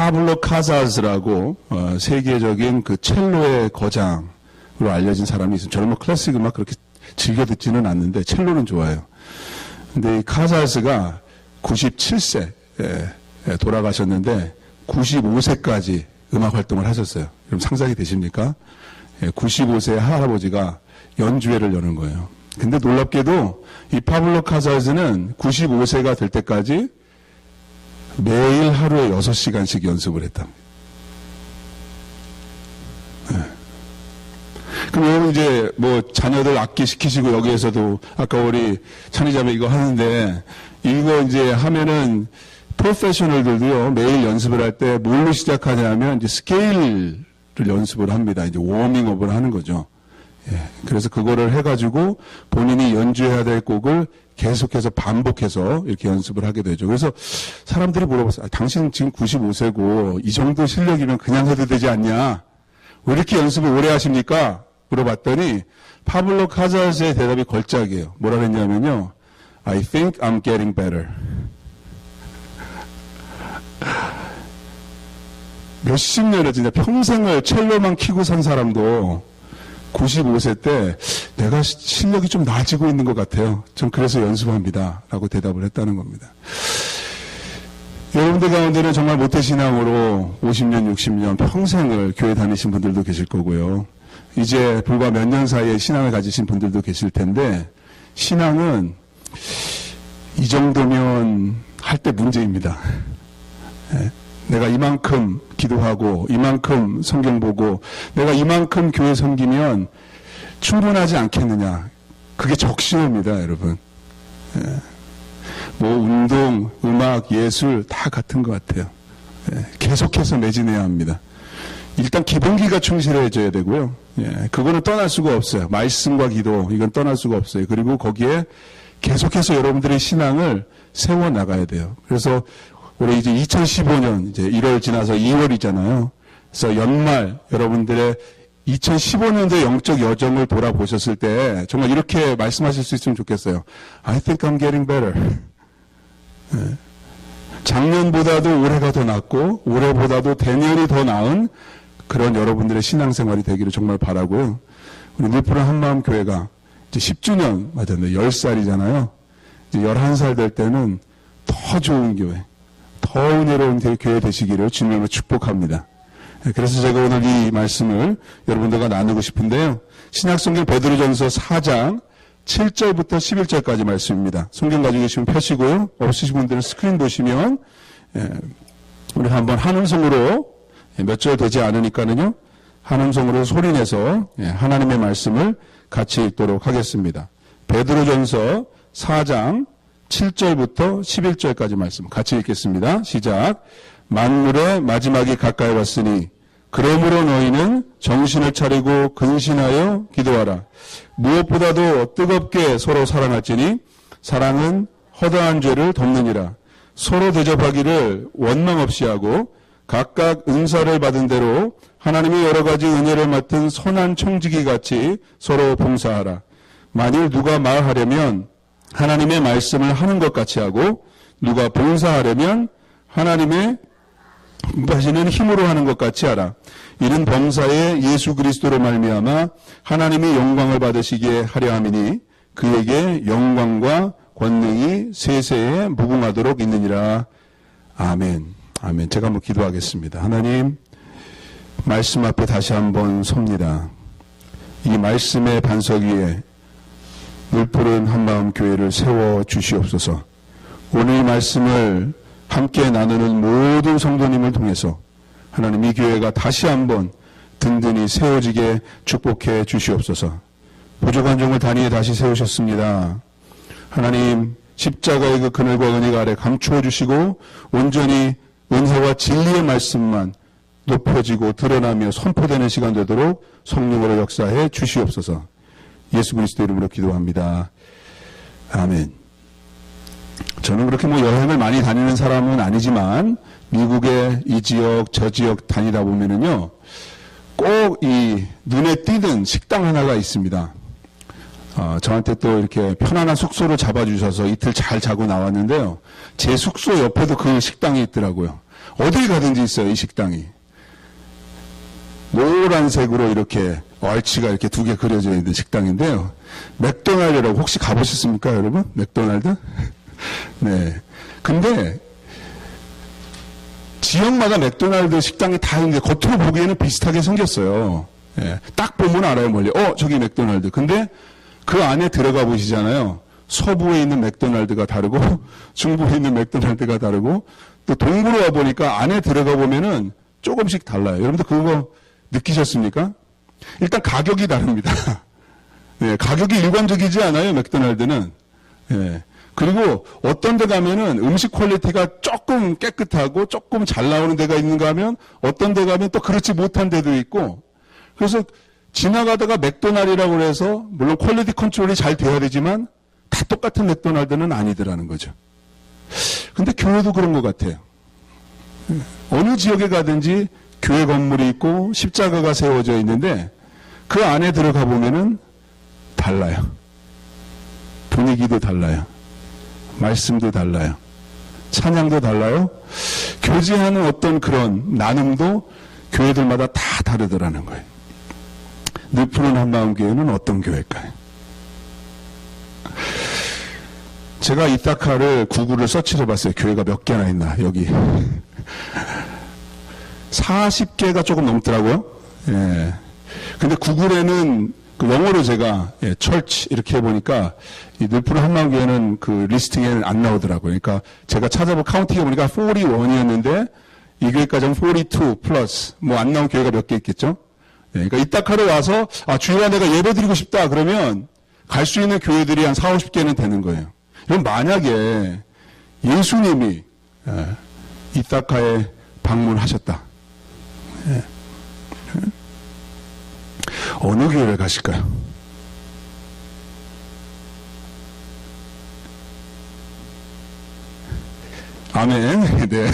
파블로 카살스라고 세계적인 그 첼로의 거장으로 알려진 사람이 있어요. 저는 뭐 클래식 음악 그렇게 즐겨 듣지는 않는데 첼로는 좋아해요. 근데 이 카살스가 97세에 돌아가셨는데 95세까지 음악 활동을 하셨어요. 그럼 상상이 되십니까? 95세 할아버지가 연주회를 여는 거예요. 근데 놀랍게도 이 파블로 카살스는 95세가 될 때까지 매일 하루에 6시간씩 연습을 했다. 네. 그럼 여러분 이제 뭐 자녀들 악기 시키시고 여기에서도 아까 우리 찬이자매 이거 하는데 이거 이제 하면은 프로페셔널들도요 매일 연습을 할 때 뭘로 시작하냐면 이제 스케일을 연습을 합니다. 이제 워밍업을 하는 거죠. 예. 그래서 그거를 해가지고 본인이 연주해야 될 곡을 계속해서 반복해서 이렇게 연습을 하게 되죠. 그래서 사람들이 물어봤어요. 당신 지금 95세고 이 정도 실력이면 그냥 해도 되지 않냐? 왜 이렇게 연습을 오래 하십니까? 물어봤더니 파블로 카살스의 대답이 걸작이에요. 뭐라 그랬냐면요. I think I'm getting better. 몇십 년을 진짜 평생을 첼로만 키고 산 사람도 95세 때 내가 실력이 좀 나아지고 있는 것 같아요. 전 그래서 연습합니다. 라고 대답을 했다는 겁니다. 여러분들 가운데는 정말 모태신앙으로 50년, 60년 평생을 교회 다니신 분들도 계실 거고요. 이제 불과 몇 년 사이에 신앙을 가지신 분들도 계실 텐데 신앙은 이 정도면 할 때 문제입니다. 내가 이만큼 기도하고 이만큼 성경 보고 내가 이만큼 교회 섬기면 충분하지 않겠느냐. 그게 적신호입니다, 여러분. 뭐 운동, 음악, 예술 다 같은 것 같아요. 계속해서 매진해야 합니다. 일단 기본기가 충실해져야 되고요. 그거는 떠날 수가 없어요. 말씀과 기도 이건 떠날 수가 없어요. 그리고 거기에 계속해서 여러분들의 신앙을 세워나가야 돼요. 그래서 올해 이제 2015년 이제 1월 지나서 2월이잖아요. 그래서 연말 여러분들의 2015년도의 영적 여정을 돌아보셨을 때 정말 이렇게 말씀하실 수 있으면 좋겠어요. I think I'm getting better. 작년보다도 올해가 더 낫고 올해보다도 대년이 더 나은 그런 여러분들의 신앙생활이 되기를 정말 바라고요. 우리 늘푸른 한마음교회가 이제 10주년 맞았는데 10살이잖아요. 이제 11살 될 때는 더 좋은 교회, 더 은혜로운 교회 되시기를 주님으로 축복합니다. 그래서 제가 오늘 이 말씀을 여러분들과 나누고 싶은데요. 신약성경 베드로전서 4장 7절부터 11절까지 말씀입니다. 성경 가지고 계시면 펴시고요. 없으신 분들은 스크린 보시면 우리 한번 한 음성으로 몇 절 되지 않으니까는요. 한 음성으로 소리내서 하나님의 말씀을 같이 읽도록 하겠습니다. 베드로전서 4장 7절부터 11절까지 말씀 같이 읽겠습니다. 시작. 만물의 마지막이 가까이 왔으니 그러므로 너희는 정신을 차리고 근신하여 기도하라. 무엇보다도 뜨겁게 서로 사랑할지니 사랑은 허다한 죄를 덮느니라. 서로 대접하기를 원망 없이 하고 각각 은사를 받은 대로 하나님의 여러 가지 은혜를 맡은 선한 청지기 같이 서로 봉사하라. 만일 누가 말하려면 하나님의 말씀을 하는 것 같이 하고 누가 봉사하려면 하나님의 하시는 힘으로 하는 것 같이 하라. 이는 범사에 예수 그리스도로 말미암아 하나님의 영광을 받으시게 하려 함이니 그에게 영광과 권능이 세세에 무궁하도록 있느니라. 아멘. 아멘. 제가 한번 기도하겠습니다. 하나님, 말씀 앞에 다시 한번 섭니다. 이 말씀의 반석 위에 늘푸른 한마음 교회를 세워 주시옵소서. 오늘 이 말씀을 함께 나누는 모든 성도님을 통해서 하나님 이 교회가 다시 한번 든든히 세워지게 축복해 주시옵소서. 부족한 종을 단위에 다시 세우셨습니다. 하나님 십자가의 그 그늘과 은혜가 아래 감추어 주시고 온전히 은혜와 진리의 말씀만 높여지고 드러나며 선포되는 시간 되도록 성령으로 역사해 주시옵소서. 예수 그리스도 이름으로 기도합니다. 아멘. 저는 그렇게 뭐 여행을 많이 다니는 사람은 아니지만 미국의 이 지역 저 지역 다니다 보면은요 꼭 이 눈에 띄는 식당 하나가 있습니다. 저한테 또 이렇게 편안한 숙소를 잡아주셔서 이틀 잘 자고 나왔는데요. 제 숙소 옆에도 그 식당이 있더라고요. 어딜 가든지 있어요, 이 식당이. 노란색으로 이렇게 얼치가 이렇게 두 개 그려져 있는 식당인데요. 맥도날드라고 혹시 가보셨습니까, 여러분? 맥도날드? 네. 근데 지역마다 맥도날드 식당이 다 있는데 겉으로 보기에는 비슷하게 생겼어요. 예. 딱 보면 알아요, 멀리. 저기 맥도날드. 근데 그 안에 들어가 보시잖아요. 서부에 있는 맥도날드가 다르고 중부에 있는 맥도날드가 다르고 또 동부로 와 보니까 안에 들어가 보면은 조금씩 달라요. 여러분들 그거 느끼셨습니까? 일단 가격이 다릅니다. 네, 가격이 일관적이지 않아요, 맥도날드는. 네. 그리고 어떤 데 가면은 음식 퀄리티가 조금 깨끗하고 조금 잘 나오는 데가 있는가 하면 어떤 데 가면 또 그렇지 못한 데도 있고 그래서 지나가다가 맥도날드라고 해서 물론 퀄리티 컨트롤이 잘 돼야 되지만 다 똑같은 맥도날드는 아니더라는 거죠. 근데 교회도 그런 것 같아요. 어느 지역에 가든지 교회 건물이 있고 십자가가 세워져 있는데 그 안에 들어가 보면은 달라요. 분위기도 달라요. 말씀도 달라요. 찬양도 달라요. 교제하는 어떤 그런 나눔도 교회들마다 다 다르더라는 거예요. 늪푸른 한마음교회는 어떤 교회일까요? 제가 이따카를 구글을 서치를 해봤어요. 교회가 몇 개나 있나 여기 40개가 조금 넘더라고요. 예. 근데 구글에는 그 영어로 제가 철치 이렇게 해보니까 이 늪푸른 한마음교회는 그 리스팅에는 안 나오더라고요. 그러니까 제가 찾아보 카운팅해 보니까 41이었는데 이 교회까지 하면 42 플러스 뭐 안 나온 교회가 몇 개 있겠죠. 예. 그러니까 이따카를 와서 주일날 내가 예배 드리고 싶다 그러면 갈 수 있는 교회들이 한 40, 50개는 되는 거예요. 그럼 만약에 예수님이 이따카에 방문하셨다. 어느 교회를 가실까요? 아멘. 네.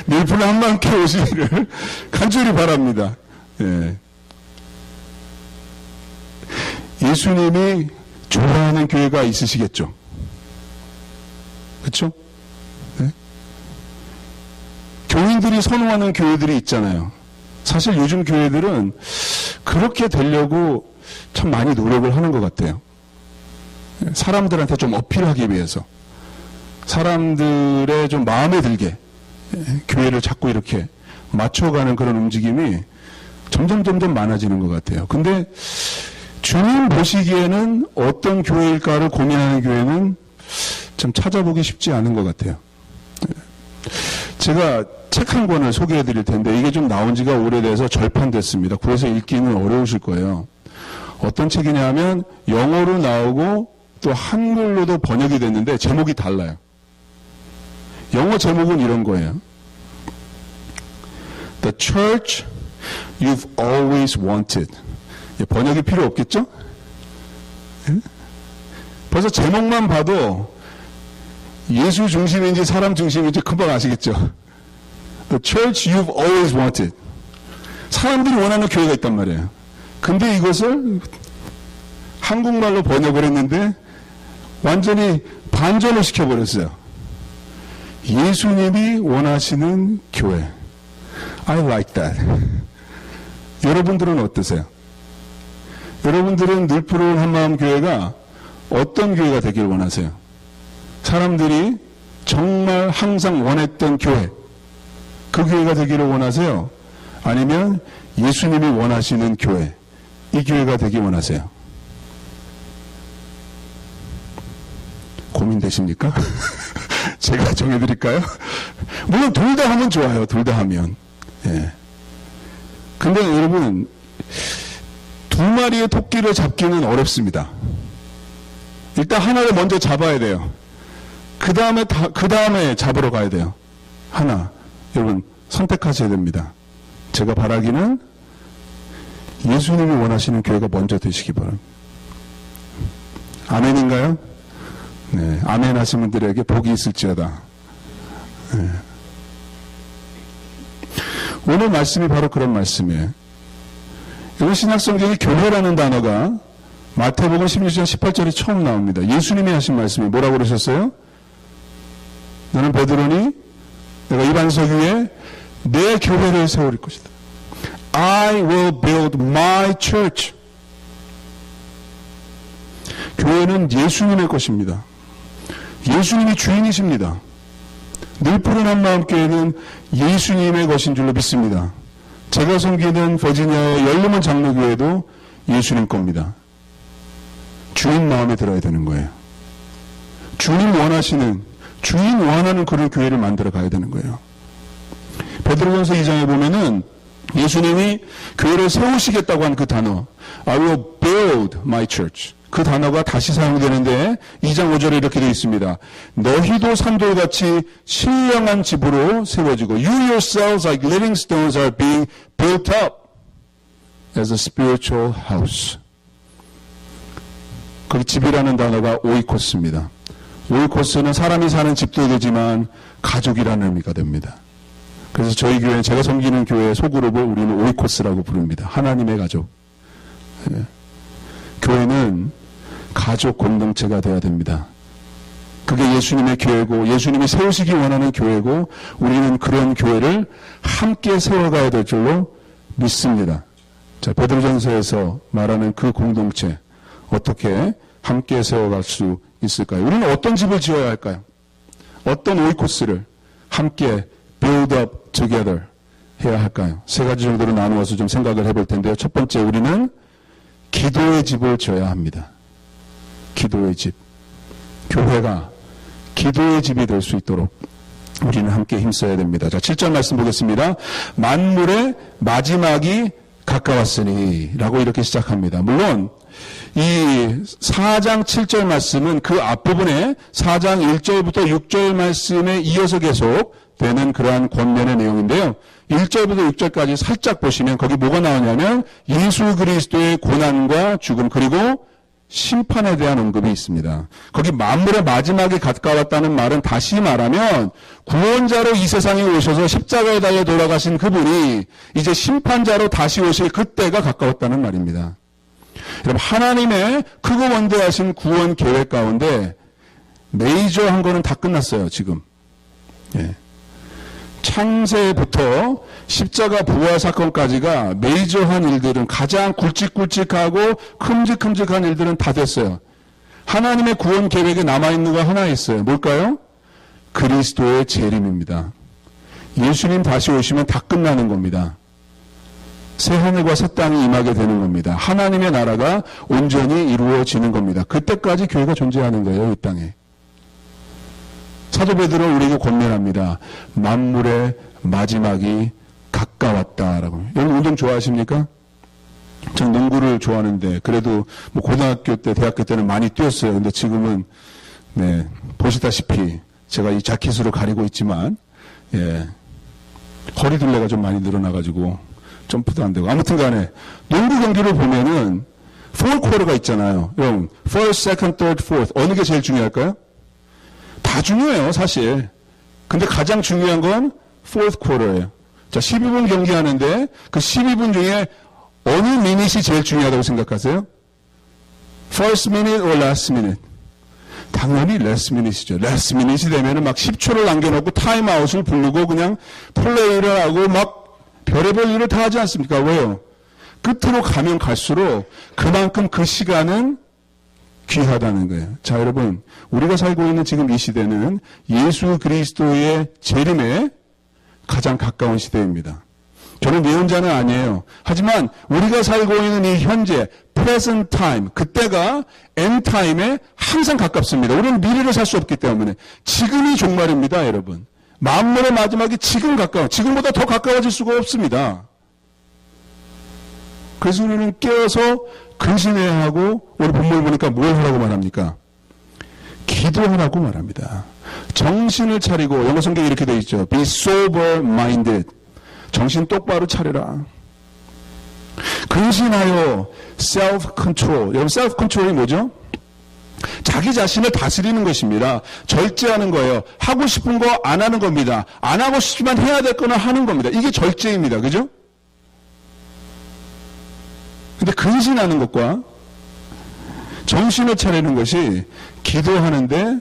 늪푸른 한마음교회 오시기를 간절히 바랍니다. 예. 예수님이 좋아하는 교회가 있으시겠죠? 그렇죠? 네? 교인들이 선호하는 교회들이 있잖아요. 사실 요즘 교회들은 그렇게 되려고 참 많이 노력을 하는 것 같아요. 사람들한테 좀 어필하기 위해서 사람들의 좀 마음에 들게 교회를 자꾸 이렇게 맞춰가는 그런 움직임이 점점 많아지는 것 같아요. 근데 주님 보시기에는 어떤 교회일까를 고민하는 교회는 좀 찾아보기 쉽지 않은 것 같아요. 제가 책 한 권을 소개해 드릴 텐데 이게 좀 나온 지가 오래돼서 절판됐습니다. 그래서 읽기는 어려우실 거예요. 어떤 책이냐 하면 영어로 나오고 또 한글로도 번역이 됐는데 제목이 달라요. 영어 제목은 이런 거예요. The Church You've Always Wanted. 번역이 필요 없겠죠? 벌써 제목만 봐도 예수 중심인지 사람 중심인지 금방 아시겠죠? The church you've always wanted. 사람들이 원하는 교회가 있단 말이에요. 근데 이것을 한국말로 번역을 했는데 완전히 반전을 시켜버렸어요. 예수님이 원하시는 교회. I like that. 여러분들은 어떠세요? 여러분들은 늪푸른 한마음교회가 어떤 교회가 되길 원하세요? 사람들이 정말 항상 원했던 교회, 그 교회가 되기를 원하세요? 아니면 예수님이 원하시는 교회, 이 교회가 되길 원하세요? 고민되십니까? 제가 정해드릴까요? 물론 둘 다 하면 좋아요. 둘 다 하면. 예. 근데 여러분, 두 마리의 토끼를 잡기는 어렵습니다. 일단 하나를 먼저 잡아야 돼요. 그 다음에 잡으러 가야 돼요. 하나. 여러분, 선택하셔야 됩니다. 제가 바라기는 예수님이 원하시는 교회가 먼저 되시기 바랍니다. 아멘인가요? 네. 아멘 하신 분들에게 복이 있을지어다. 네. 오늘 말씀이 바로 그런 말씀이에요. 이번 신약성경에 교회라는 단어가 마태복음 16장 18절에 처음 나옵니다. 예수님이 하신 말씀이 뭐라고 그러셨어요? 너는 베드로니 내가 이 반석 위에 내 교회를 세울 것이다. I will build my church. 교회는 예수님의 것입니다. 예수님이 주인이십니다. 늘 푸른 한마음교회는 예수님의 것인 줄로 믿습니다. 제가 섬기는 버지니아의 열리먼 장로교회도 예수님 겁니다. 주인 마음에 들어야 되는 거예요. 주님 원하시는, 주인 원하는 그런 교회를 만들어 가야 되는 거예요. 베드로전서 2장에 보면은 예수님이 교회를 세우시겠다고 한 그 단어, I will build my church. 그 단어가 다시 사용되는데 2장 5절에 이렇게 되어 있습니다. 너희도 산돌같이 신령한 집으로 세워지고 You yourselves like living stones are being built up as a spiritual house. 거기 집이라는 단어가 오이코스입니다. 오이코스는 사람이 사는 집도 되지만 가족이라는 의미가 됩니다. 그래서 저희 교회, 제가 섬기는 교회 소그룹을 우리는 오이코스라고 부릅니다. 하나님의 가족. 예. 교회는 가족 공동체가 되어야 됩니다. 그게 예수님의 교회고 예수님이 세우시기 원하는 교회고 우리는 그런 교회를 함께 세워가야 될 줄로 믿습니다. 자, 베드로전서에서 말하는 그 공동체 어떻게 함께 세워갈 수 있을까요? 우리는 어떤 집을 지어야 할까요? 어떤 오이코스를 함께 build up together 해야 할까요? 세 가지 정도로 나누어서 좀 생각을 해볼 텐데요. 첫 번째, 우리는 기도의 집을 지어야 합니다. 기도의 집. 교회가 기도의 집이 될 수 있도록 우리는 함께 힘써야 됩니다. 자, 7절 말씀 보겠습니다. 만물의 마지막이 가까웠으니 라고 이렇게 시작합니다. 물론 이 4장 7절 말씀은 그 앞부분에 4장 1절부터 6절 말씀에 이어서 계속 되는 그러한 권면의 내용인데요. 1절부터 6절까지 살짝 보시면 거기 뭐가 나오냐면 예수 그리스도의 고난과 죽음 그리고 심판에 대한 언급이 있습니다. 거기 만물의 마지막에 가까웠다는 말은 다시 말하면 구원자로 이 세상에 오셔서 십자가에 달려 돌아가신 그분이 이제 심판자로 다시 오실 그때가 가까웠다는 말입니다. 여러분, 하나님의 크고 원대하신 구원 계획 가운데 메이저한 거는 다 끝났어요, 지금. 예. 창세부터 십자가 부활 사건까지가 메이저한 일들은 가장 굵직굵직하고 큼직큼직한 일들은 다 됐어요. 하나님의 구원 계획에 남아있는 거 하나 있어요. 뭘까요? 그리스도의 재림입니다. 예수님 다시 오시면 다 끝나는 겁니다. 새 하늘과 새 땅이 임하게 되는 겁니다. 하나님의 나라가 온전히 이루어지는 겁니다. 그때까지 교회가 존재하는 거예요, 이 땅에. 사도 베드로는 우리에게 권면합니다. 만물의 마지막이 가까웠다라고. 여러분 운동 좋아하십니까? 전 농구를 좋아하는데 그래도 뭐 고등학교 때, 대학교 때는 많이 뛰었어요. 근데 지금은 네, 보시다시피 제가 이 자켓으로 가리고 있지만 예, 허리둘레가 좀 많이 늘어나가지고 점프도 안 되고 아무튼 간에 농구 경기를 보면은 4쿼터가 있잖아요. 여러분 first, second, third, fourth 어느 게 제일 중요할까요? 다 중요해요, 사실. 근데 가장 중요한 건 fourth quarter예요. 자, 12분 경기하는데 그 12분 중에 어느 미닛이 제일 중요하다고 생각하세요? First minute or last minute? 당연히 last minute이죠. last minute이 되면은 막 10초를 남겨놓고 타임아웃을 부르고 그냥 플레이를 하고 막 별의별 일을 다 하지 않습니까? 왜요? 끝으로 가면 갈수록 그만큼 그 시간은 귀하다는 거예요. 자, 여러분, 우리가 살고 있는 지금 이 시대는 예수 그리스도의 재림에 가장 가까운 시대입니다. 저는 예언자는 아니에요. 하지만 우리가 살고 있는 이 현재 present time, 그때가 end time에 항상 가깝습니다. 우리는 미래를 살 수 없기 때문에 지금이 종말입니다, 여러분. 만물의 마지막이 지금 가까워. 지금보다 더 가까워질 수가 없습니다. 그래서 우리는 깨어서 근신해야 하고 오늘 본문을 보니까 뭘 하라고 말합니까? 기도하라고 말합니다. 정신을 차리고 영어 성경에 이렇게 되어 있죠. Be sober minded. 정신 똑바로 차려라. 근신하여 self control. 여러분 self control이 뭐죠? 자기 자신을 다스리는 것입니다. 절제하는 거예요. 하고 싶은 거 안 하는 겁니다. 안 하고 싶지만 해야 될 거는 하는 겁니다. 이게 절제입니다. 그죠? 근데 근신하는 것과 정신을 차리는 것이 기도하는데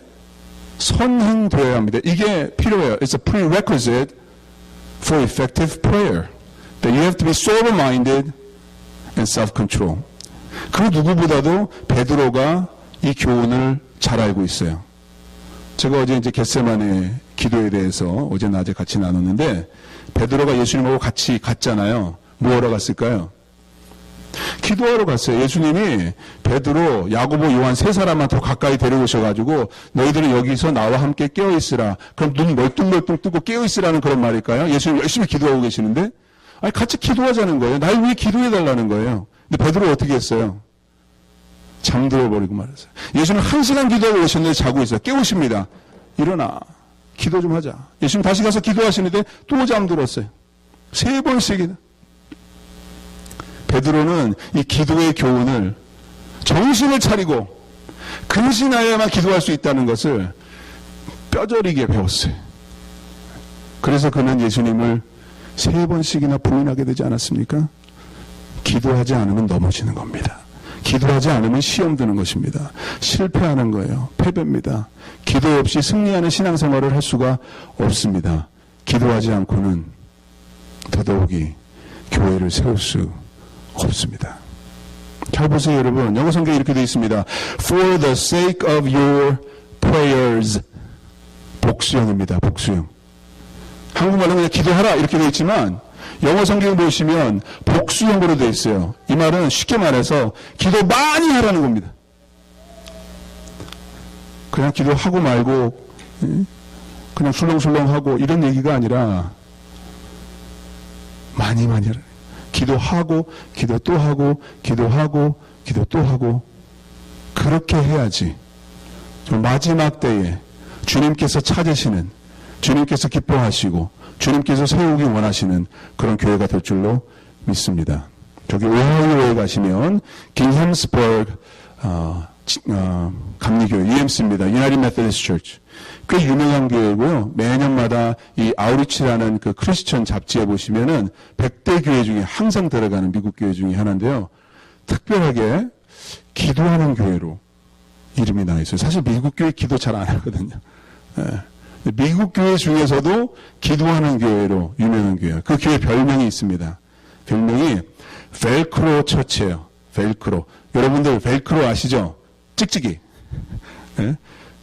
선행되어야 합니다. 이게 필요해요. It's a prerequisite for effective prayer. That you have to be sober-minded and self-control. 그 누구보다도 베드로가 이 교훈을 잘 알고 있어요. 제가 어제 이제 겟세마네 기도에 대해서 어제 낮에 같이 나눴는데 베드로가 예수님하고 같이 갔잖아요. 뭐하러 갔을까요? 기도하러 갔어요. 예수님이 베드로, 야고보, 요한 세 사람만 더 가까이 데려오셔가지고 너희들은 여기서 나와 함께 깨어있으라. 그럼 눈 멀뚱멀뚱 뜨고 깨어있으라는 그런 말일까요? 예수님 열심히 기도하고 계시는데 아니 같이 기도하자는 거예요. 날 위해 기도해달라는 거예요. 근데 베드로 어떻게 했어요? 잠들어버리고 말았어요. 예수님 1시간 기도하고 오셨는데 자고 있어요. 깨우십니다. 일어나. 기도 좀 하자. 예수님 다시 가서 기도하시는데 또 잠들었어요. 3번씩이나. 베드로는 이 기도의 교훈을 정신을 차리고 근신하여야만 기도할 수 있다는 것을 뼈저리게 배웠어요. 그래서 그는 예수님을 3번씩이나 부인하게 되지 않았습니까? 기도하지 않으면 넘어지는 겁니다. 기도하지 않으면 시험 드는 것입니다. 실패하는 거예요. 패배입니다. 기도 없이 승리하는 신앙생활을 할 수가 없습니다. 기도하지 않고는 더더욱이 교회를 세울 수 없습니다. 잘 보세요, 여러분. 영어 성경에 이렇게 되어 있습니다. For the sake of your prayers. 복수형입니다. 복수형. 한국말로 그냥 기도하라 이렇게 되어 있지만 영어 성경을 보시면 복수형으로 되어 있어요. 이 말은 쉽게 말해서 기도 많이 하라는 겁니다. 그냥 기도하고 말고 그냥 술렁술렁하고 이런 얘기가 아니라 많이 하라. 기도하고 기도 또 하고 기도하고 기도 또 하고 그렇게 해야지 마지막 때에 주님께서 찾으시는 주님께서 기뻐하시고 주님께서 세우기 원하시는 그런 교회가 될 줄로 믿습니다. 저기 오하이오에 가시면 깅햄스버그 감리교회 UMC입니다. United Methodist Church. 꽤 유명한 교회고요. 매년마다 이 아우리치라는 그 크리스천 잡지에 보시면은 100대 교회 중에 항상 들어가는 미국 교회 중에 하나인데요. 특별하게 기도하는 교회로 이름이 나 있어요. 사실 미국 교회 기도 잘 안 하거든요. 예. 미국 교회 중에서도 기도하는 교회로 유명한 교회예요. 그 교회 별명이 있습니다. 별명이 벨크로 처치예요. 벨크로. 여러분들 벨크로 아시죠? 찍찍이. 예?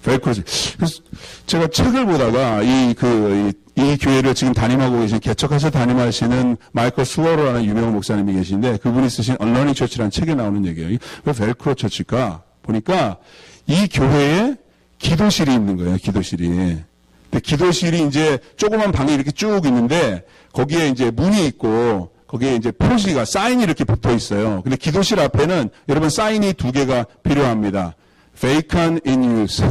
벨크로. 그래서 제가 책을 보다가 이 교회를 지금 담임하고 계신 개척하셔 담임하시는 마이클 스워로라는 유명한 목사님이 계신데 그분이 쓰신 언러닝 처치라는 책에 나오는 얘기예요. 왜 벨크로 처치일까? 보니까 이 교회에 기도실이 있는 거예요. 기도실이. 기도실이 이제 조그만 방이 이렇게 쭉 있는데 거기에 이제 문이 있고 거기에 이제 표시가 사인이 이렇게 붙어 있어요. 근데 기도실 앞에는 여러분 사인이 2개가 필요합니다. vacant in use.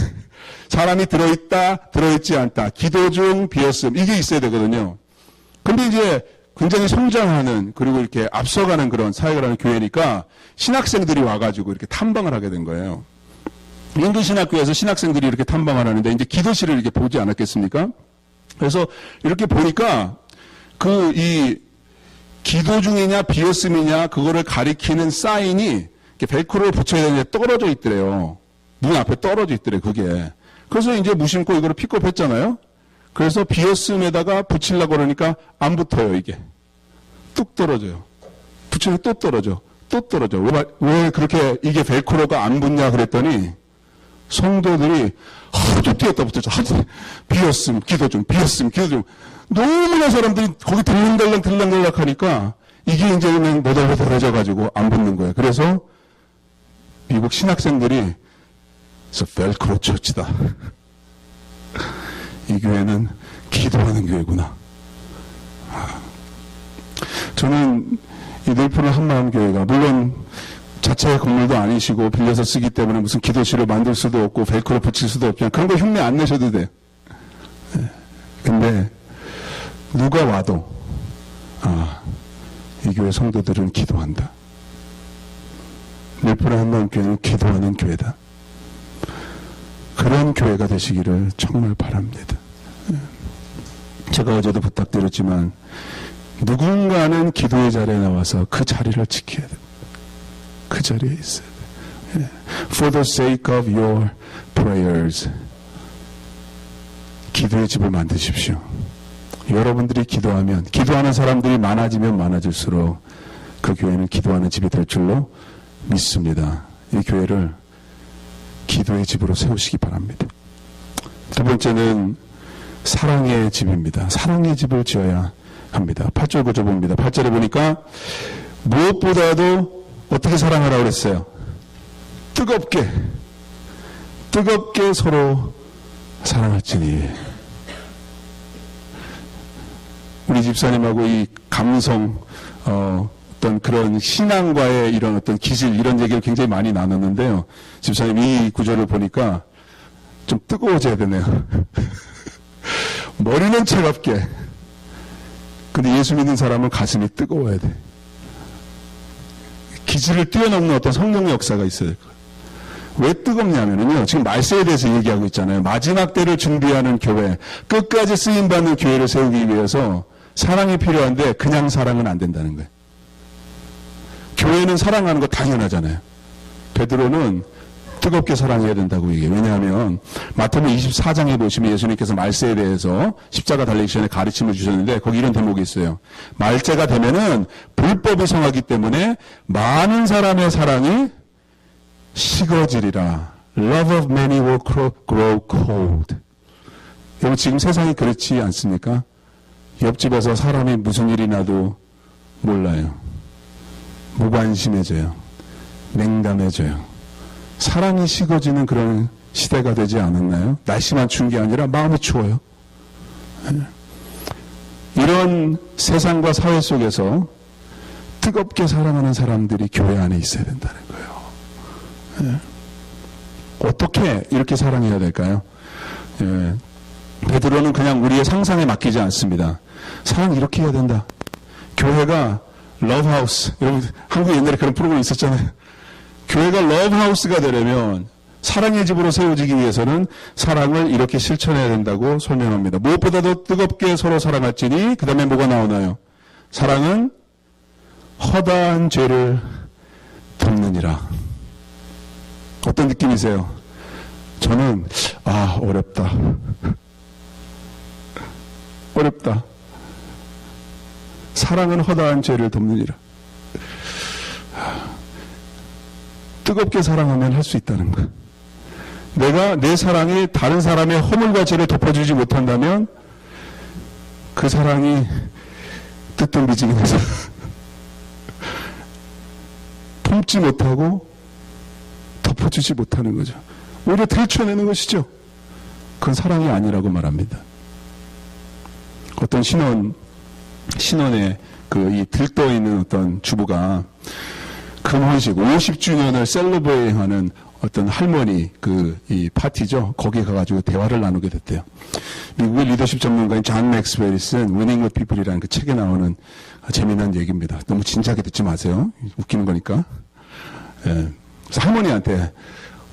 사람이 들어있다, 들어있지 않다. 기도 중 비었음. 이게 있어야 되거든요. 근데 이제 굉장히 성장하는 그리고 이렇게 앞서가는 그런 사역을 하는 교회니까 신학생들이 와가지고 이렇게 탐방을 하게 된 거예요. 인도신학교에서 신학생들이 이렇게 탐방을 하는데 이제 기도실을 이렇게 보지 않았겠습니까? 그래서 이렇게 보니까 이 기도 중이냐 비었음이냐 그거를 가리키는 사인이 이렇게 벨크로를 붙여야 되는데 떨어져 있더래요. 문 앞에 떨어져 있더래 그게. 그래서 이제 무심코 이거를 픽업했잖아요. 그래서 비었음에다가 붙이려고 그러니까 안 붙어요 이게. 뚝 떨어져요. 붙여서 또 떨어져. 또 떨어져. 왜 그렇게 이게 벨크로가 안 붙냐 그랬더니 성도들이 하도 뛰었다 붙었죠. 하도 비었음 기도 중 비었음 기도 중 너무나 사람들이 거기 들락달락 하니까 이게 이제 그냥 너덜너덜해져 가지고 안 붙는 거예요. 그래서 미국 신학생들이 벨크로 처치다. 이 교회는 기도하는 교회구나. 저는 이 늘푸른 한마음 교회가 물론 자체 건물도 아니시고 빌려서 쓰기 때문에 무슨 기도실을 만들 수도 없고 벨크로 붙일 수도 없잖아요. 그런 거 흉내 안 내셔도 돼요. 근데 누가 와도 이 교회 성도들은 기도한다. 늘푸른 한마음 교회는 기도하는 교회다. 그런 교회가 되시기를 정말 바랍니다. 제가 어제도 부탁드렸지만 누군가는 기도의 자리에 나와서 그 자리를 지켜야 돼요. 그 자리에 있어야 돼요. For the sake of your prayers. 기도의 집을 만드십시오. 여러분들이 기도하면, 기도하는 사람들이 많아지면 많아질수록 그 교회는 기도하는 집이 될 줄로 믿습니다. 이 교회를 기도의 집으로 세우시기 바랍니다. 두 번째는 사랑의 집입니다. 사랑의 집을 지어야 합니다. 8절 9절 봅니다. 8절에 보니까 무엇보다도 어떻게 사랑하라고 그랬어요? 뜨겁게 서로 사랑할지니. 우리 집사님하고 이 감성, 어떤 그런 신앙과의 이런 어떤 기질, 이런 얘기를 굉장히 많이 나눴는데요. 집사님 이 구절을 보니까 좀 뜨거워져야 되네요. 머리는 차갑게. 근데 예수 믿는 사람은 가슴이 뜨거워야 돼. 기질을 뛰어넘는 어떤 성령의 역사가 있어야 될 거예요. 왜 뜨겁냐면요. 지금 말세에 대해서 얘기하고 있잖아요. 마지막 때를 준비하는 교회, 끝까지 쓰임받는 교회를 세우기 위해서 사랑이 필요한데 그냥 사랑은 안 된다는 거예요. 교회는 사랑하는 거 당연하잖아요. 베드로는 뜨겁게 사랑해야 된다고 얘기해요. 왜냐하면 마태복음 24장에 보시면 예수님께서 말세에 대해서 십자가 달리기 전에 가르침을 주셨는데 거기 이런 대목이 있어요. 말세가 되면은 불법이 성하기 때문에 많은 사람의 사랑이 식어지리라. Love of many will grow cold. 여러분 지금 세상이 그렇지 않습니까? 옆집에서 사람이 무슨 일이 나도 몰라요. 무관심해져요. 냉담해져요. 사랑이 식어지는 그런 시대가 되지 않았나요? 날씨만 추운 게 아니라 마음이 추워요. 이런 세상과 사회 속에서 뜨겁게 사랑하는 사람들이 교회 안에 있어야 된다는 거예요. 어떻게 이렇게 사랑해야 될까요? 베드로는 그냥 우리의 상상에 맡기지 않습니다. 사랑 이렇게 해야 된다. 교회가 러브하우스. 여러분 한국에 옛날에 그런 프로그램 있었잖아요. 교회가 러브하우스가 되려면 사랑의 집으로 세워지기 위해서는 사랑을 이렇게 실천해야 된다고 설명합니다. 무엇보다도 뜨겁게 서로 사랑할지니 그 다음에 뭐가 나오나요? 사랑은 허다한 죄를 덮느니라. 어떤 느낌이세요? 저는 어렵다. 어렵다. 사랑은 허다한 죄를 덮느니라. 뜨겁게 사랑하면 할 수 있다는 거. 내가 내 사랑이 다른 사람의 허물과 죄를 덮어주지 못한다면 그 사랑이 뜨뜻미지긴 해서 품지 못하고 덮어주지 못하는 거죠. 오히려 들춰내는 것이죠. 그건 사랑이 아니라고 말합니다. 어떤 신혼에 이 들떠있는 어떤 주부가 금혼식 50주년을 셀러브레이트하는 어떤 할머니 이 파티죠. 거기에 가가지고 대화를 나누게 됐대요. 미국의 리더십 전문가인 존 맥스웰이 쓴 Winning with People이라는 그 책에 나오는 재미난 얘기입니다. 너무 진지하게 듣지 마세요. 웃기는 거니까. 그래서 할머니한테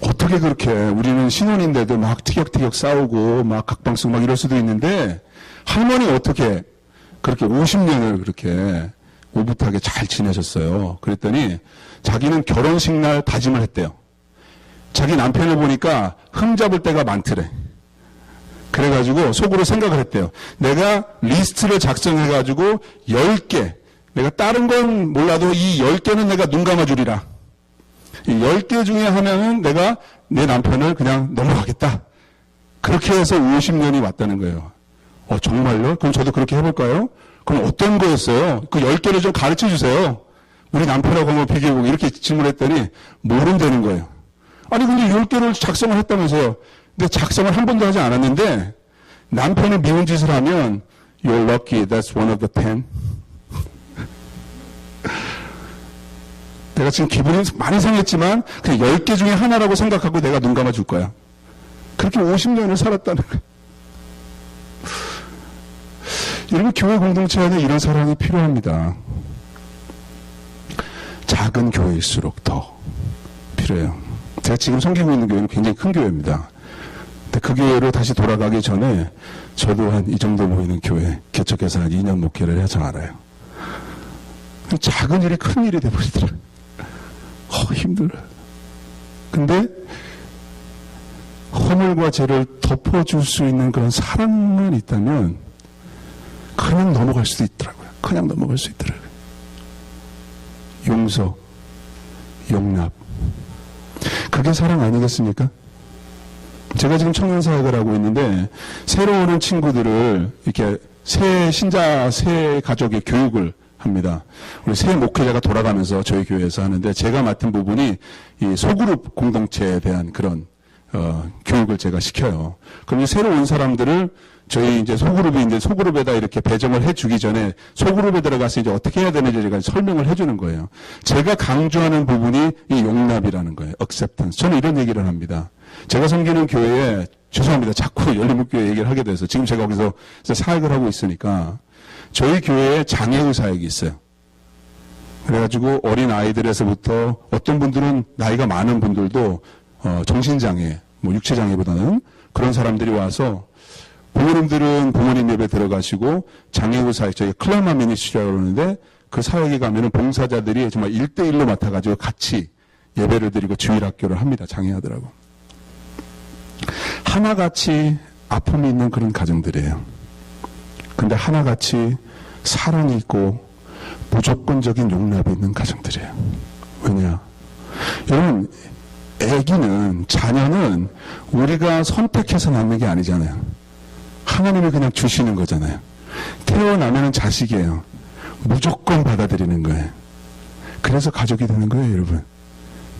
어떻게 그렇게 우리는 신혼인데도 막 티격태격 싸우고 막 각방쓰고 막 이럴 수도 있는데 할머니 어떻게 그렇게 50년을 그렇게 오붓하게 잘 지내셨어요. 그랬더니 자기는 결혼식 날 다짐을 했대요. 자기 남편을 보니까 흠잡을 때가 많더래. 그래가지고 속으로 생각을 했대요. 내가 리스트를 작성해가지고 10개, 내가 다른 건 몰라도 이 10개는 내가 눈 감아주리라. 이 10개 중에 하나는 내가 내 남편을 그냥 넘어가겠다. 그렇게 해서 50년이 왔다는 거예요. 정말요? 그럼 저도 그렇게 해볼까요? 그럼 어떤 거였어요? 그 10개를 좀 가르쳐 주세요. 우리 남편하고 한번 비교해보고 이렇게 질문했더니 모른다는 거예요. 아니 근데 10개를 작성을 했다면서요. 근데 작성을 한 번도 하지 않았는데 남편이 미운 짓을 하면 You're lucky, that's one of the 10. 내가 지금 기분이 많이 상했지만 그냥 10개 중에 하나라고 생각하고 내가 눈 감아줄 거야. 그렇게 50년을 살았다는 거예요. 여러분 교회 공동체 안에 이런 사랑이 필요합니다. 작은 교회일수록 더 필요해요. 제가 지금 섬기고 있는 교회는 굉장히 큰 교회입니다. 근데 그 교회로 다시 돌아가기 전에 저도 한 이 정도 모이는 교회 개척해서 한 2년 목회를 해서 알아요. 작은 일이 큰 일이 돼버리더라고요. 힘들어요. 근데 허물과 죄를 덮어줄 수 있는 그런 사랑만 있다면 그냥 넘어갈 수도 있더라고요. 그냥 넘어갈 수 있더라고요. 용서, 용납. 그게 사랑 아니겠습니까? 제가 지금 청년사역을 하고 있는데 새로 오는 친구들을 이렇게 새 신자, 새 가족의 교육을 합니다. 우리 새 목회자가 돌아가면서 저희 교회에서 하는데 제가 맡은 부분이 이 소그룹 공동체에 대한 그런 교육을 제가 시켜요. 그럼 새로 온 사람들을 저희 이제 소그룹에다 이렇게 배정을 해주기 전에 소그룹에 들어가서 이제 어떻게 해야 되는지 제가 설명을 해주는 거예요. 제가 강조하는 부분이 이 용납이라는 거예요. acceptance. 저는 이런 얘기를 합니다. 제가 섬기는 교회에 죄송합니다. 자꾸 열린목교회 얘기를 하게 돼서 지금 제가 거기서 사역을 하고 있으니까 저희 교회에 장애의 사역이 있어요. 그래가지고 어린 아이들에서부터 어떤 분들은 나이가 많은 분들도 정신장애, 뭐 육체장애보다는 그런 사람들이 와서 부모님들은 부모님 예배 들어가시고 장애의 사역, 저희 클라마 미니스트리라고 그러는데 그 사역에 가면은 봉사자들이 정말 1대1로 맡아가지고 같이 예배를 드리고 주일학교를 합니다. 장애하더라고. 하나같이 아픔이 있는 그런 가정들이에요. 근데 하나같이 사랑이 있고 무조건적인 용납이 있는 가정들이에요. 왜냐? 여러분, 자녀는 우리가 선택해서 낳는 게 아니잖아요. 하나님이 그냥 주시는 거잖아요. 태어나면 자식이에요. 무조건 받아들이는 거예요. 그래서 가족이 되는 거예요, 여러분.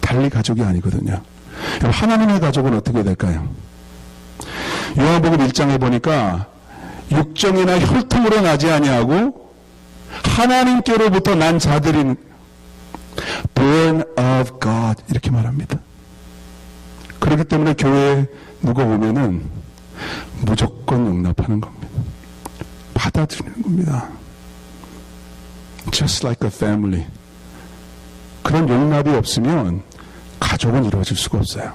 달리 가족이 아니거든요. 여러분, 하나님의 가족은 어떻게 될까요? 요한복음 1장에 보니까 육정이나 혈통으로 나지 아니하고 하나님께로부터 난 자들인 born of God 이렇게 말합니다. 그렇기 때문에 교회에 누가 오면은 무조건 용납하는 겁니다. 받아들이는 겁니다. Just like a family. 그런 용납이 없으면 가족은 이루어질 수가 없어요.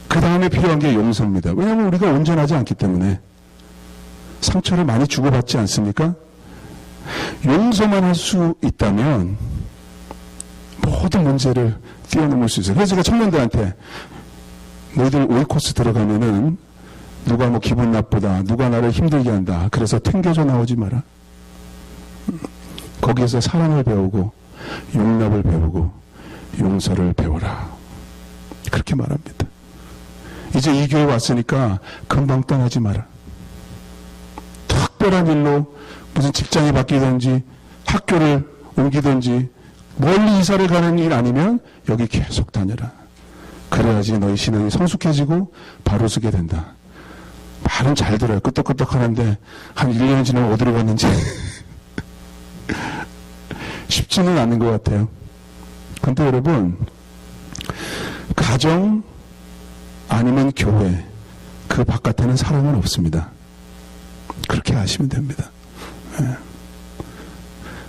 그 다음에 필요한 게 용서입니다. 왜냐하면 우리가 온전하지 않기 때문에 상처를 많이 주고받지 않습니까? 용서만 할 수 있다면 모든 문제를 뛰어넘을 수 있어요. 그래서 제가 청년들한테 너희들 오이코스 들어가면은 누가 뭐 기분 나쁘다, 누가 나를 힘들게 한다. 그래서 튕겨져 나오지 마라. 거기에서 사랑을 배우고 용납을 배우고 용서를 배워라. 그렇게 말합니다. 이제 이 교회 왔으니까 금방 떠나지 마라. 특별한 일로 무슨 직장이 바뀌든지 학교를 옮기든지 멀리 이사를 가는 일 아니면 여기 계속 다녀라. 그래야지 너희 신앙이 성숙해지고 바로 서게 된다. 말은 잘 들어요. 끄떡끄떡 하는데 한 1년 지나면 어디로 갔는지 쉽지는 않은 것 같아요. 근데 여러분, 가정 아니면 교회 그 바깥에는 사랑은 없습니다. 그렇게 아시면 됩니다.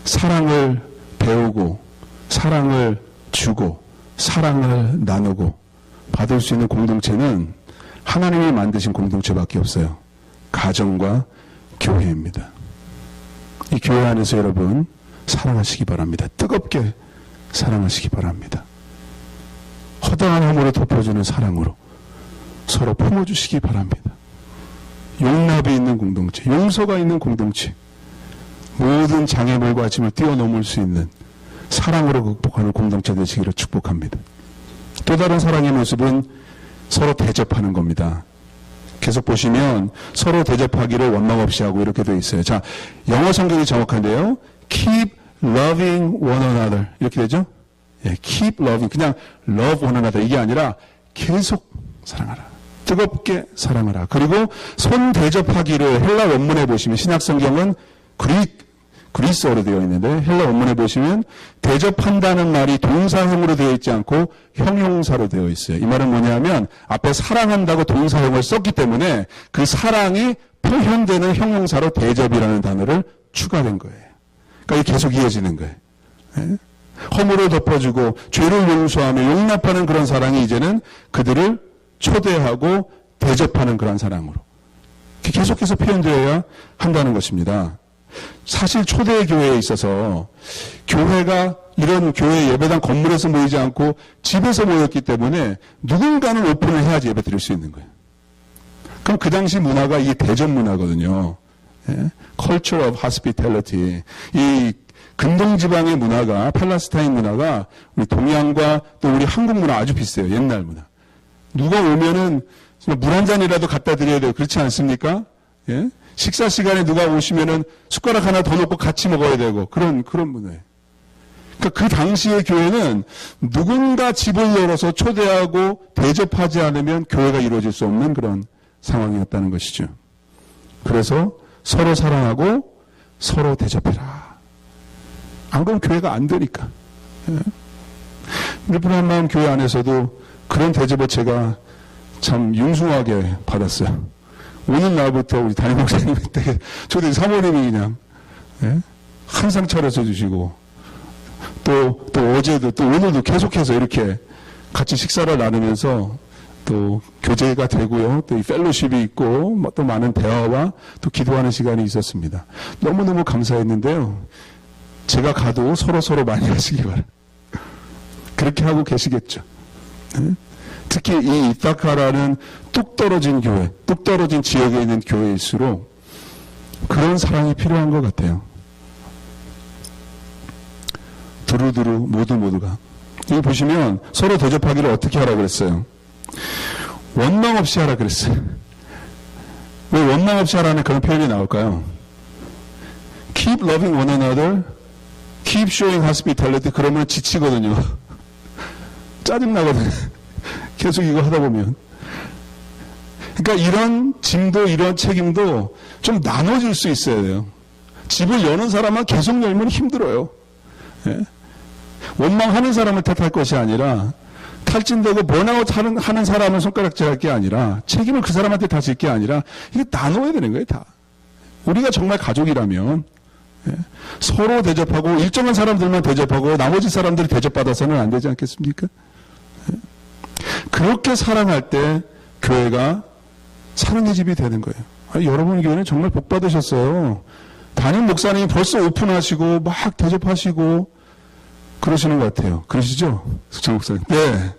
사랑을 배우고 사랑을 주고 사랑을 나누고 받을 수 있는 공동체는 하나님이 만드신 공동체밖에 없어요. 가정과 교회입니다. 이 교회 안에서 여러분 사랑하시기 바랍니다. 뜨겁게 사랑하시기 바랍니다. 허다한 허물을 덮어주는 사랑으로 서로 품어주시기 바랍니다. 용납이 있는 공동체, 용서가 있는 공동체, 모든 장애물과 짐을 뛰어넘을 수 있는 사랑으로 극복하는 공동체 되시기를 축복합니다. 또 다른 사랑의 모습은 서로 대접하는 겁니다. 계속 보시면 서로 대접하기를 원망 없이 하고 이렇게 되어 있어요. 자, 영어 성경이 정확한데요. Keep loving one another 이렇게 되죠. 예, keep loving 그냥 love one another 이게 아니라 계속 사랑하라. 뜨겁게 사랑하라. 그리고 손 대접하기를 헬라 원문에 보시면 신약 성경은 그리스어로 되어 있는데 헬라 원문에 보시면 대접한다는 말이 동사형으로 되어 있지 않고 형용사로 되어 있어요. 이 말은 뭐냐면 앞에 사랑한다고 동사형을 썼기 때문에 그 사랑이 표현되는 형용사로 대접이라는 단어를 추가된 거예요. 그러니까 이게 계속 이어지는 거예요. 네? 허물을 덮어주고 죄를 용서하며 용납하는 그런 사랑이 이제는 그들을 초대하고 대접하는 그런 사랑으로 계속해서 표현되어야 한다는 것입니다. 사실 초대 교회에 있어서 교회가 이런 교회 예배당 건물에서 모이지 않고 집에서 모였기 때문에 누군가는 오픈을 해야지 예배 드릴 수 있는 거예요. 그럼 그 당시 문화가 이게 대접 문화거든요. 예? Culture of Hospitality. 이 근동지방의 문화가, 팔레스타인 문화가 우리 동양과 또 우리 한국 문화 아주 비슷해요. 옛날 문화. 누가 오면은 물 한 잔이라도 갖다 드려야 돼요. 그렇지 않습니까? 예? 식사 시간에 누가 오시면은 숟가락 하나 더 놓고 같이 먹어야 되고 그런 문화예요. 그러니까 그 당시의 교회는 누군가 집을 열어서 초대하고 대접하지 않으면 교회가 이루어질 수 없는 그런 상황이었다는 것이죠. 그래서 서로 사랑하고 서로 대접해라. 안 그러면 교회가 안 되니까. 밀프로 한마음 교회 안에서도 그런 대접을 제가 참 융숭하게 받았어요. 오는 날부터 우리 담임 목사님한테 초대 사모님이 그냥 항상 차려서 주시고 또 어제도 또 오늘도 계속해서 이렇게 같이 식사를 나누면서 또 교제가 되고요. 또 이 펠로십이 있고 또 많은 대화와 또 기도하는 시간이 있었습니다. 너무너무 감사했는데요. 제가 가도 서로 많이 하시기 바랍니다. 그렇게 하고 계시겠죠. 특히 이 이타카라는 뚝 떨어진 교회, 뚝 떨어진 지역에 있는 교회일수록 그런 사랑이 필요한 것 같아요. 두루두루 모두가. 여기 보시면 서로 대접하기를 어떻게 하라 그랬어요? 원망 없이 하라 그랬어요. 왜 원망 없이 하라는 그런 표현이 나올까요? Keep loving one another, keep showing hospitality. 그러면 지치거든요. 짜증나거든요. 계속 이거 하다 보면. 그러니까 이런 짐도 이런 책임도 좀 나눠질 수 있어야 돼요. 집을 여는 사람만 계속 열면 힘들어요. 예? 원망하는 사람을 탓할 것이 아니라 탈진되고 번아웃 하는 사람을 손가락질할 게 아니라 책임을 그 사람한테 다 질 게 아니라 이게 나눠야 되는 거예요. 다. 우리가 정말 가족이라면 서로 대접하고 일정한 사람들만 대접하고 나머지 사람들이 대접받아서는 안 되지 않겠습니까? 그렇게 사랑할 때 교회가 사랑의 집이 되는 거예요. 여러분 교회는 정말 복 받으셨어요. 담임 목사님이 벌써 오픈하시고 막 대접하시고 그러시는 것 같아요. 그러시죠? 숙장 목사님. 네.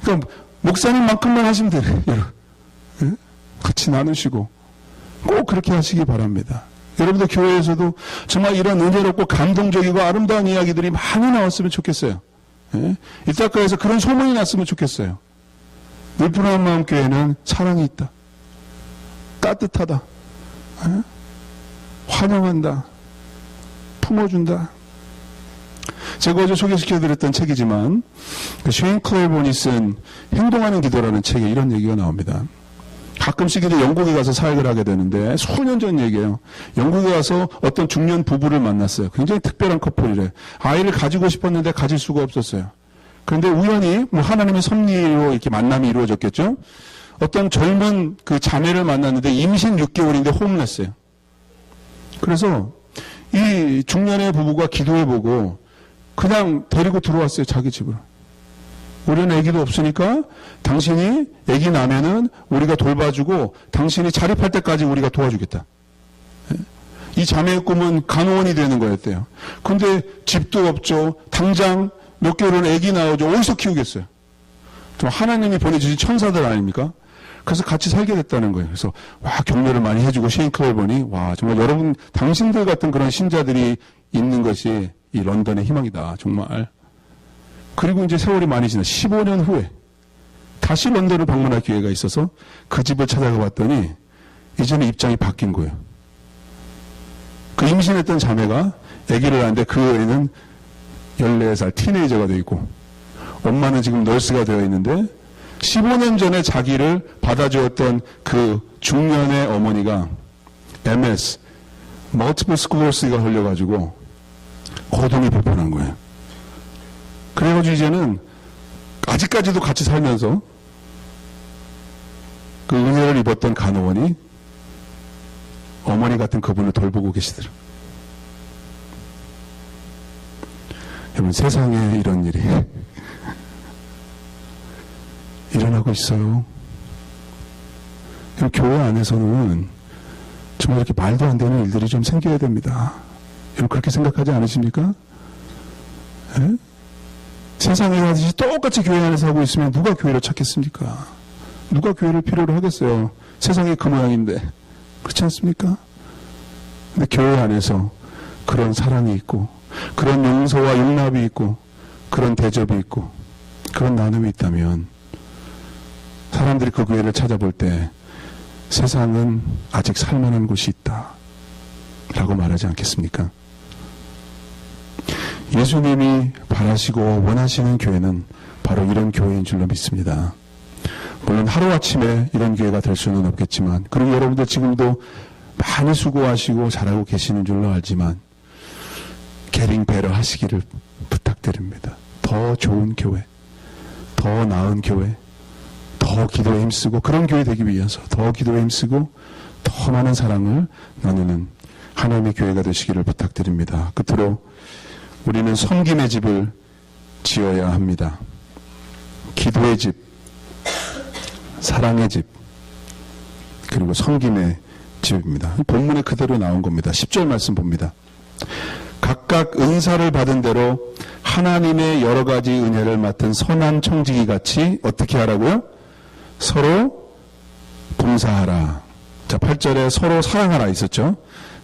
그러니까 목사님만큼만 하시면 돼요. 여러분. 같이 나누시고 꼭 그렇게 하시기 바랍니다. 여러분들 교회에서도 정말 이런 은혜롭고 감동적이고 아름다운 이야기들이 많이 나왔으면 좋겠어요. 이따가에서 그런 소문이 났으면 좋겠어요. 밀프로 한마음 교회는 사랑이 있다. 따뜻하다. 환영한다. 품어준다. 제가 어제 소개시켜드렸던 책이지만 쉐인 클레이본이 쓴 행동하는 기도라는 책에 이런 얘기가 나옵니다. 가끔씩 이제 영국에 가서 사역을 하게 되는데 수년 전 얘기예요. 영국에 가서 어떤 중년 부부를 만났어요. 굉장히 특별한 커플이래. 아이를 가지고 싶었는데 가질 수가 없었어요. 그런데 우연히 하나님의 섭리로 이렇게 만남이 이루어졌겠죠. 어떤 젊은 그 자매를 만났는데 임신 6개월인데 홈레스예요. 그래서 이 중년의 부부가 기도해보고 그냥 데리고 들어왔어요. 자기 집으로. 우리는 아기도 없으니까 당신이 아기 나면은 우리가 돌봐주고 당신이 자립할 때까지 우리가 도와주겠다. 이 자매의 꿈은 간호원이 되는 거였대요. 근데 집도 없죠. 당장 몇 개월은 아기 나오죠. 어디서 키우겠어요? 좀 하나님이 보내주신 천사들 아닙니까? 그래서 같이 살게 됐다는 거예요. 그래서 격려를 많이 해주고 쉐인 클레이본이 정말 여러분 당신들 같은 그런 신자들이 있는 것이 이 런던의 희망이다. 정말. 그리고 이제 세월이 많이 지나 15년 후에 다시 런던을 방문할 기회가 있어서 그 집을 찾아가 봤더니 이제는 입장이 바뀐 거예요. 그 임신했던 자매가 아기를 낳았는데 그 애는 14살 티네이저가 되어 있고 엄마는 지금 널스가 되어 있는데 15년 전에 자기를 받아주었던 그 중년의 어머니가 MS, 멀티플 스클로시스가 걸려가지고 고통이 불편한 거예요. 그래가지고 이제는 아직까지도 같이 살면서 그 은혜를 입었던 간호원이 어머니 같은 그분을 돌보고 계시더라고요. 여러분 세상에 이런 일이 일어나고 있어요. 교회 안에서는 정말 이렇게 말도 안 되는 일들이 좀 생겨야 됩니다. 여러분 그렇게 생각하지 않으십니까? 에? 세상에 하듯이 똑같이 교회 안에서 하고 있으면 누가 교회를 찾겠습니까? 누가 교회를 필요로 하겠어요? 세상이 그 모양인데. 그렇지 않습니까? 근데 교회 안에서 그런 사랑이 있고, 그런 용서와 용납이 있고, 그런 대접이 있고, 그런 나눔이 있다면 사람들이 그 교회를 찾아볼 때 세상은 아직 살만한 곳이 있다 라고 말하지 않겠습니까? 예수님이 바라시고 원하시는 교회는 바로 이런 교회인 줄로 믿습니다. 물론 하루아침에 이런 교회가 될 수는 없겠지만, 그리고 여러분들 지금도 많이 수고하시고 잘하고 계시는 줄로 알지만 개링 배려 하시기를 부탁드립니다. 더 좋은 교회, 더 나은 교회, 더 기도에 힘쓰고, 그런 교회 되기 위해서 더 기도에 힘쓰고 더 많은 사랑을 나누는 하나님의 교회가 되시기를 부탁드립니다. 끝으로 우리는 섬김의 집을 지어야 합니다. 기도의 집, 사랑의 집, 그리고 섬김의 집입니다. 본문에 그대로 나온 겁니다. 10절 말씀 봅니다. 각각 은사를 받은 대로 하나님의 여러 가지 은혜를 맡은 선한 청지기 같이 어떻게 하라고요? 서로 봉사하라. 자, 8절에 서로 사랑하라 있었죠.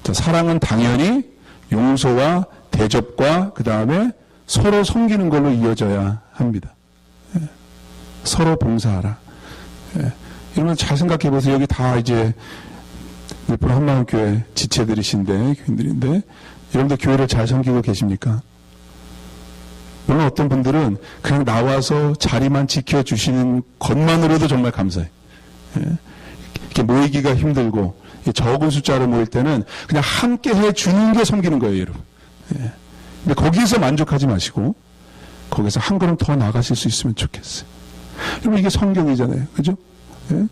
자, 사랑은 당연히 용서와 대접과 그 다음에 서로 섬기는 걸로 이어져야 합니다. 예. 서로 봉사하라. 예. 여러분 잘 생각해 보세요. 여기 다 이제 물풀 한마음교회 지체들이신데, 교인들인데, 여러분들 교회를 잘 섬기고 계십니까? 물론 어떤 분들은 그냥 나와서 자리만 지켜주시는 것만으로도 정말 감사해. 예. 이렇게 모이기가 힘들고 적은 숫자로 모일 때는 그냥 함께 해주는 게 섬기는 거예요, 여러분. 예. 근데 거기에서 만족하지 마시고 거기서 한 걸음 더 나가실 수 있으면 좋겠어요. 여러분 이게 성경이잖아요, 그죠? 예.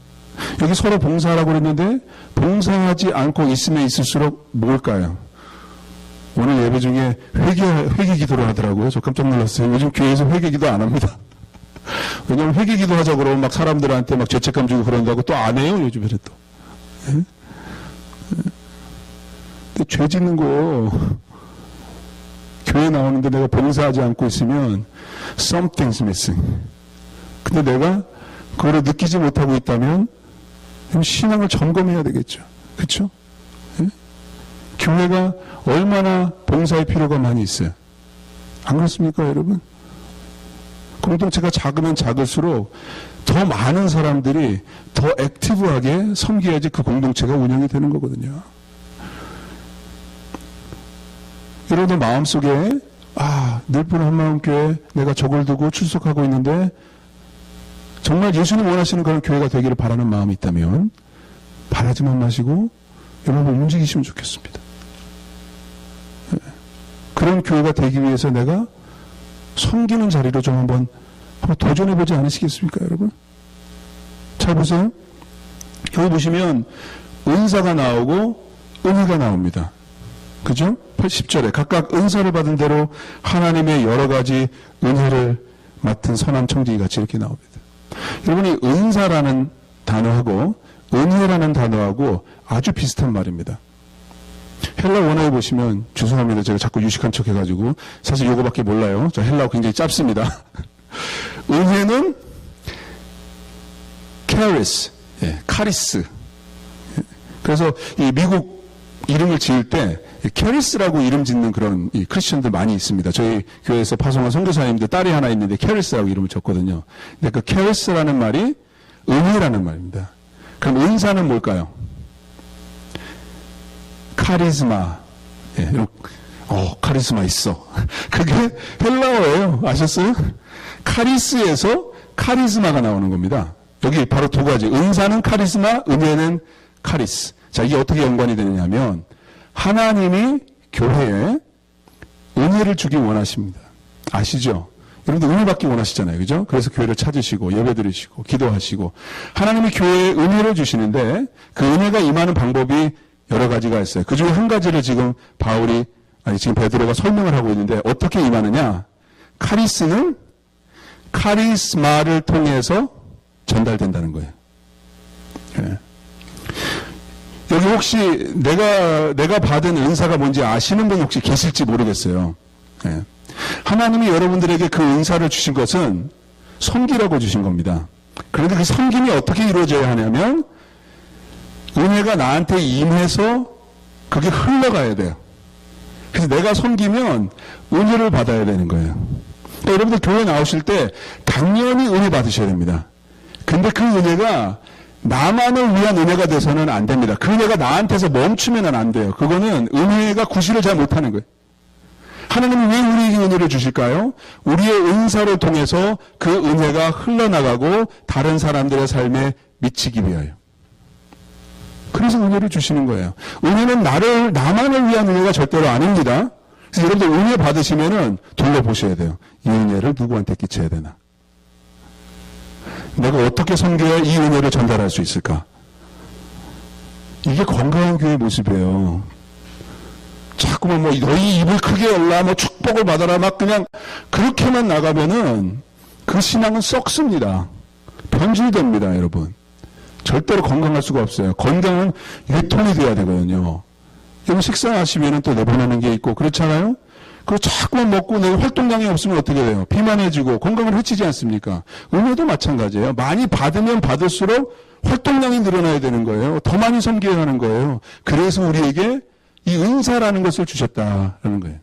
여기 서로 봉사하라고 그랬는데 봉사하지 않고 있으면 있을수록 뭘까요? 오늘 예배 중에 회개 기도를 하더라고요. 저 깜짝 놀랐어요. 요즘 교회에서 회개 기도 안 합니다. 왜냐면 회개 기도 하자 그러면 막 사람들한테 막 죄책감 주고 그런다고 또 안 해요, 요즘에는 또. 예? 근데 죄 짓는 거 교회 나오는데 내가 봉사하지 않고 있으면 something's missing. 근데 내가 그거를 느끼지 못하고 있다면 신앙을 점검해야 되겠죠. 그렇죠? 예? 교회가 얼마나 봉사의 필요가 많이 있어요. 안 그렇습니까, 여러분? 공동체가 작으면 작을수록 더 많은 사람들이 더 액티브하게 섬겨야지 그 공동체가 운영이 되는 거거든요. 여러분들 마음속에 늘뿐 한마음교회 내가 저걸 두고 출석하고 있는데 정말 예수님 원하시는 그런 교회가 되기를 바라는 마음이 있다면 바라지만 마시고 여러분 움직이시면 좋겠습니다. 그런 교회가 되기 위해서 내가 섬기는 자리로 좀 한번 도전해보지 않으시겠습니까, 여러분? 잘 보세요. 여기 보시면 은사가 나오고 은혜가 나옵니다. 그죠? 10절에 각각 은사를 받은 대로 하나님의 여러 가지 은혜를 맡은 선한 청지기 같이 이렇게 나옵니다. 여러분이 은사라는 단어하고 은혜라는 단어하고 아주 비슷한 말입니다. 헬라 원어에 보시면, 죄송합니다. 제가 자꾸 유식한 척 해가지고 사실 요거밖에 몰라요. 저 헬라어 굉장히 짧습니다. 은혜는 카리스, 카리스. 그래서 이 미국 이름을 지을 때 캐리스라고 이름 짓는 그런 이 크리스천들 많이 있습니다. 저희 교회에서 파송한 선교사님들 딸이 하나 있는데 캐리스라고 이름을 줬거든요. 근데 그 캐리스라는 말이 은혜라는 말입니다. 그럼 은사는 뭘까요? 카리스마. 카리스마 있어. 그게 헬라어예요. 아셨어요? 카리스에서 카리스마가 나오는 겁니다. 여기 바로 두 가지. 은사는 카리스마, 은혜는 카리스. 자, 이게 어떻게 연관이 되느냐면 하나님이 교회에 은혜를 주기 원하십니다. 아시죠? 여러분들 은혜 받기 원하시잖아요. 그죠? 그래서 교회를 찾으시고 예배 드리시고 기도하시고 하나님이 교회에 은혜를 주시는데 그 은혜가 임하는 방법이 여러 가지가 있어요. 그 중에 한 가지를 지금 지금 베드로가 설명을 하고 있는데 어떻게 임하느냐? 카리스는 카리스마를 통해서 전달된다는 거예요. 예. 여기 혹시 내가 받은 은사가 뭔지 아시는 분 혹시 계실지 모르겠어요. 예. 하나님이 여러분들에게 그 은사를 주신 것은 섬기라고 주신 겁니다. 그런데 그 섬김이 어떻게 이루어져야 하냐면 은혜가 나한테 임해서 그게 흘러가야 돼요. 그래서 내가 섬기면 은혜를 받아야 되는 거예요. 그러니까 여러분들 교회 나오실 때 당연히 은혜 받으셔야 됩니다. 근데 그 은혜가 나만을 위한 은혜가 돼서는 안 됩니다. 그 은혜가 나한테서 멈추면 안 돼요. 그거는 은혜가 구실을 잘 못하는 거예요. 하나님이 왜 우리에게 은혜를 주실까요? 우리의 은사를 통해서 그 은혜가 흘러나가고 다른 사람들의 삶에 미치기 위하여. 그래서 은혜를 주시는 거예요. 은혜는 나만을 위한 은혜가 절대로 아닙니다. 그래서 여러분들 은혜 받으시면은 둘러보셔야 돼요. 이 은혜를 누구한테 끼쳐야 되나? 내가 어떻게 섬겨야 이 은혜를 전달할 수 있을까? 이게 건강한 교회 모습이에요. 자꾸만 뭐 너희 입을 크게 열라, 뭐 축복을 받아라, 막 그냥 그렇게만 나가면은 그 신앙은 썩습니다. 변질됩니다, 여러분. 절대로 건강할 수가 없어요. 건강은 유통이 돼야 되거든요. 여러분 식사하시면은 또 내보내는 게 있고 그렇잖아요? 그거 자꾸만 먹고 내 활동량이 없으면 어떻게 돼요? 비만해지고 건강을 해치지 않습니까? 은혜도 마찬가지예요. 많이 받으면 받을수록 활동량이 늘어나야 되는 거예요. 더 많이 섬겨야 하는 거예요. 그래서 우리에게 이 은사라는 것을 주셨다라는 거예요.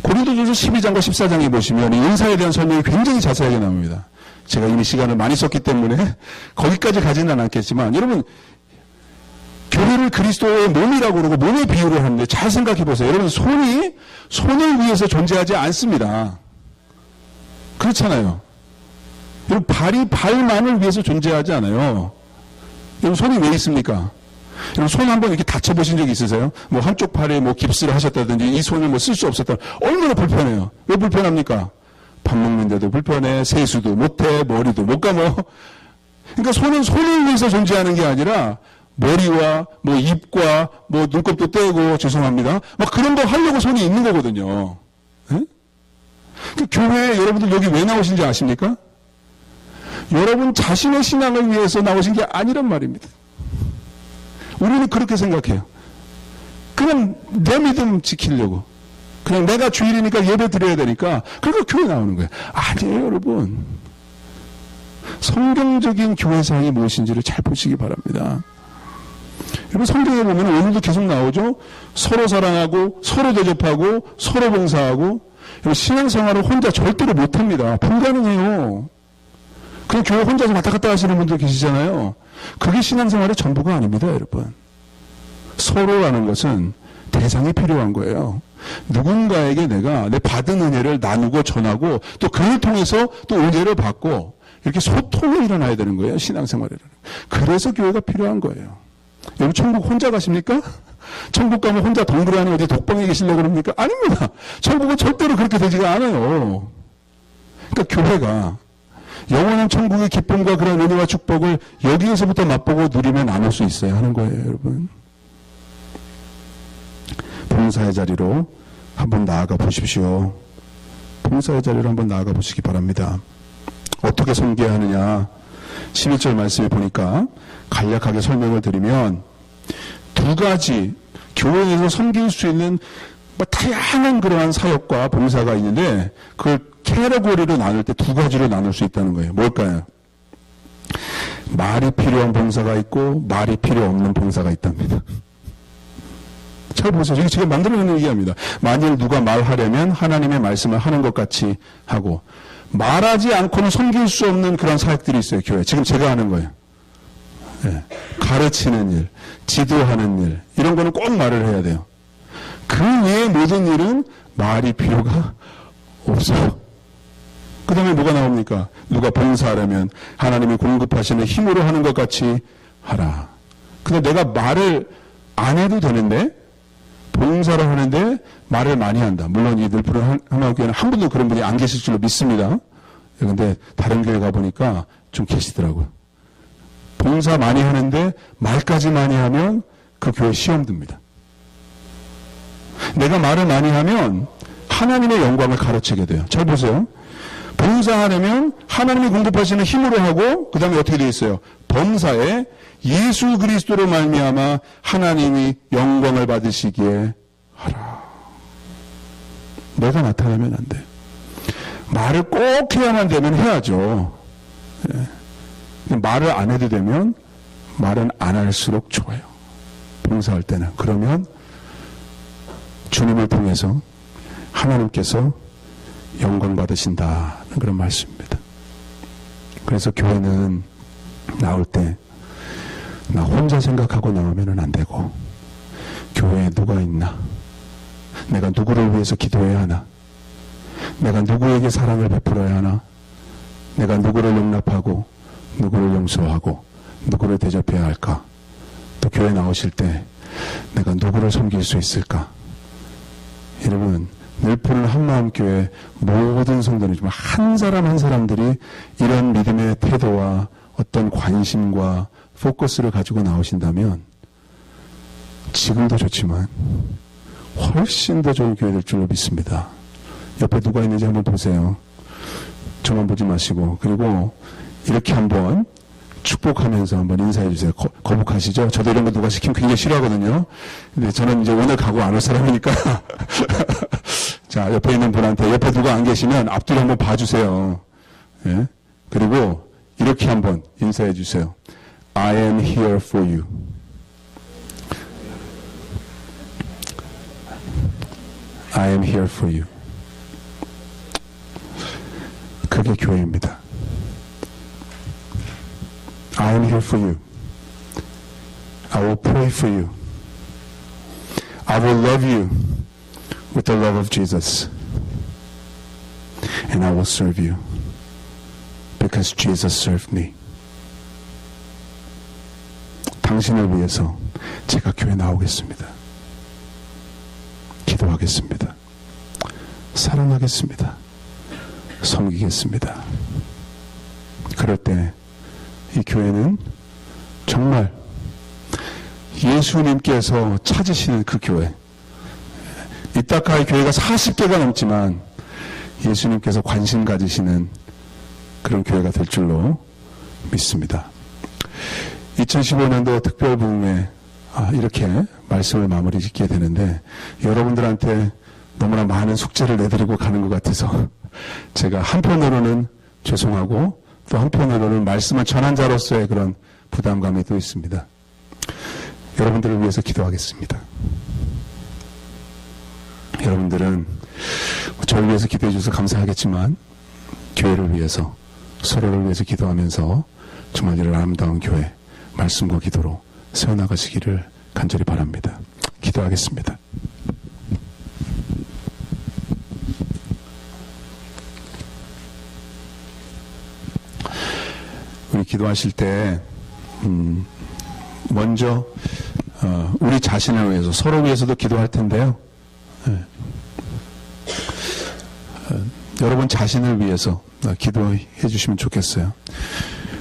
고린도전서 12장과 14장에 보시면 이 은사에 대한 설명이 굉장히 자세하게 나옵니다. 제가 이미 시간을 많이 썼기 때문에 거기까지 가지는 않겠지만 여러분 교회를 그리스도의 몸이라고 그러고 몸의 비유를 하는데 잘 생각해 보세요. 여러분 손이 손을 위해서 존재하지 않습니다. 그렇잖아요. 여러분 발이 발만을 위해서 존재하지 않아요. 여러분 손이 왜 있습니까? 여러분 손 한번 이렇게 다쳐보신 적 있으세요? 뭐 한쪽 팔에 뭐 깁스를 하셨다든지 이 손을 뭐 쓸 수 없었다. 얼마나 불편해요. 왜 불편합니까? 밥 먹는데도 불편해, 세수도 못해, 머리도 못 감어. 그러니까 손은 손을 위해서 존재하는 게 아니라 머리와 뭐 입과 뭐 눈곱도 떼고 죄송합니다. 막 그런 거 하려고 손이 있는 거거든요. 그 교회에 여러분들 여기 왜 나오신지 아십니까? 여러분 자신의 신앙을 위해서 나오신 게 아니란 말입니다. 우리는 그렇게 생각해요. 그냥 내 믿음 지키려고. 그냥 내가 주일이니까 예배 드려야 되니까 그러니까 교회 나오는 거예요. 아니에요, 여러분. 성경적인 교회상이 무엇인지를 잘 보시기 바랍니다. 여러분 성경에 보면 오늘도 계속 나오죠. 서로 사랑하고 서로 대접하고 서로 봉사하고. 신앙생활을 혼자 절대로 못합니다. 불가능해요. 그냥 교회 혼자서 왔다 갔다 하시는 분들 계시잖아요. 그게 신앙생활의 전부가 아닙니다, 여러분. 서로라는 것은 대상이 필요한 거예요. 누군가에게 내가 내 받은 은혜를 나누고 전하고 또 그를 통해서 또 은혜를 받고 이렇게 소통이 일어나야 되는 거예요, 신앙생활에는. 그래서 교회가 필요한 거예요. 여러분 천국 혼자 가십니까? 천국 가면 혼자 덩그러니 어디 독방에 계시려고 그럽니까? 아닙니다. 천국은 절대로 그렇게 되지가 않아요. 그러니까 교회가 영원한 천국의 기쁨과 그런 은혜와 축복을 여기에서부터 맛보고 누리며 나눌 수 있어야 하는 거예요, 여러분. 봉사의 자리로 한번 나아가 보십시오. 봉사의 자리로 한번 나아가 보시기 바랍니다. 어떻게 섬겨야 하느냐? 11절 말씀에 보니까 간략하게 설명을 드리면 두 가지 교회에서 섬길 수 있는 다양한 그러한 사역과 봉사가 있는데 그걸 캐러고리로 나눌 때 두 가지로 나눌 수 있다는 거예요. 뭘까요? 말이 필요한 봉사가 있고 말이 필요 없는 봉사가 있답니다. 잘 보세요. 이게 제가 만들어내는 얘기합니다. 만일 누가 말하려면 하나님의 말씀을 하는 것 같이 하고 말하지 않고는 섬길 수 없는 그런 사역들이 있어요. 교회. 지금 제가 하는 거예요. 네. 가르치는 일, 지도하는 일 이런 거는 꼭 말을 해야 돼요. 그 외의 모든 일은 말이 필요가 없어요. 그 다음에 뭐가 나옵니까? 누가 봉사하려면 하나님이 공급하시는 힘으로 하는 것 같이 하라. 근데 내가 말을 안 해도 되는데 봉사를 하는데 말을 많이 한다. 물론 이 늘푸른 한마음교회는 한 분도 그런 분이 안 계실 줄로 믿습니다. 그런데 다른 교회 가보니까 좀 계시더라고요. 봉사 많이 하는데 말까지 많이 하면 그 교회 시험 듭니다. 내가 말을 많이 하면 하나님의 영광을 가르치게 돼요. 잘 보세요. 봉사하려면 하나님이 공급하시는 힘으로 하고 그 다음에 어떻게 되어 있어요? 범사에 예수 그리스도로 말미암아 하나님이 영광을 받으시기에 하라. 내가 나타나면 안 돼. 말을 꼭 해야만 되면 해야죠. 예. 말을 안 해도 되면 말은 안 할수록 좋아요. 봉사할 때는. 그러면 주님을 통해서 하나님께서 영광 받으신다는 그런 말씀입니다. 그래서 교회는 나올 때 나 혼자 생각하고 나오면 안 되고, 교회에 누가 있나? 내가 누구를 위해서 기도해야 하나? 내가 누구에게 사랑을 베풀어야 하나? 내가 누구를 용납하고 누구를 용서하고 누구를 대접해야 할까? 또 교회 나오실 때 내가 누구를 섬길 수 있을까? 여러분, 늘푸른 한마음교회 모든 성도는 정말 한 사람 한 사람들이 이런 믿음의 태도와 어떤 관심과 포커스를 가지고 나오신다면 지금도 좋지만 훨씬 더 좋은 교회 될 줄로 믿습니다. 옆에 누가 있는지 한번 보세요. 저만 보지 마시고. 그리고 이렇게 한번 축복하면서 한번 인사해 주세요. 거북하시죠? 저도 이런 거 누가 시키면 굉장히 싫어하거든요. 근데 저는 이제 오늘 가고 안 올 사람이니까. 자, 옆에 있는 분한테, 옆에 누가 안 계시면 앞뒤로 한번 봐주세요. 예? 그리고 이렇게 한번 인사해 주세요. I am here for you. I am here for you. 그게 교회입니다. I am here for you. I will pray for you. I will love you with the love of Jesus. And I will serve you because Jesus served me. 당신을 위해서 제가 교회 나오겠습니다. 기도하겠습니다. 사랑하겠습니다. 섬기겠습니다. 그럴 때 이 교회는 정말 예수님께서 찾으시는 그 교회, 이따가의 교회가 40개가 넘지만 예수님께서 관심 가지시는 그런 교회가 될 줄로 믿습니다. 2015년도 특별부흥회 이렇게 말씀을 마무리 짓게 되는데, 여러분들한테 너무나 많은 숙제를 내드리고 가는 것 같아서 제가 한편으로는 죄송하고 또 한편으로는 말씀을 전한 자로서의 그런 부담감이 또 있습니다. 여러분들을 위해서 기도하겠습니다. 여러분들은 저를 위해서 기도해 주셔서 감사하겠지만 교회를 위해서, 서로를 위해서 기도하면서 정말 이런 아름다운 교회 말씀과 기도로 세워나가시기를 간절히 바랍니다. 기도하겠습니다. 우리 기도하실 때 먼저 우리 자신을 위해서, 서로 위해서도 기도할 텐데요. 여러분 자신을 위해서 기도해 주시면 좋겠어요.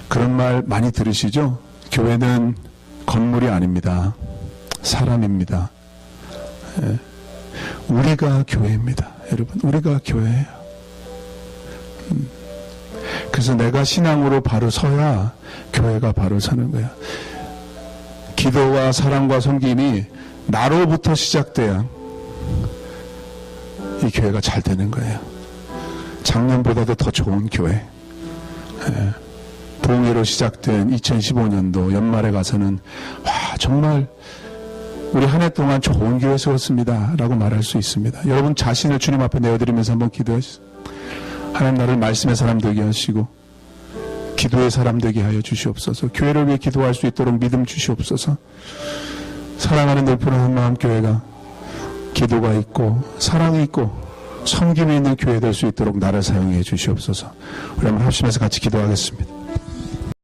그런 말 많이 들으시죠? 교회는 건물이 아닙니다. 사람입니다. 우리가 교회입니다. 여러분, 우리가 교회예요. 그래서 내가 신앙으로 바로 서야 교회가 바로 서는 거야. 기도와 사랑과 섬김이 나로부터 시작돼야 이 교회가 잘 되는 거예요. 작년보다도 더 좋은 교회. 부흥회로 시작된 2015년도 연말에 가서는 정말 우리 한 해 동안 좋은 교회 세웠습니다 라고 말할 수 있습니다. 여러분 자신을 주님 앞에 내어드리면서 한번 기도하시죠. 하나님 나를 말씀의 사람 되게 하시고 기도의 사람 되게 하여 주시옵소서. 교회를 위해 기도할 수 있도록 믿음 주시옵소서. 사랑하는 늘푸른 한마음교회가 기도가 있고 사랑이 있고 섬김이 있는 교회 될 수 있도록 나를 사용해 주시옵소서. 우리 한번 합심해서 같이 기도하겠습니다.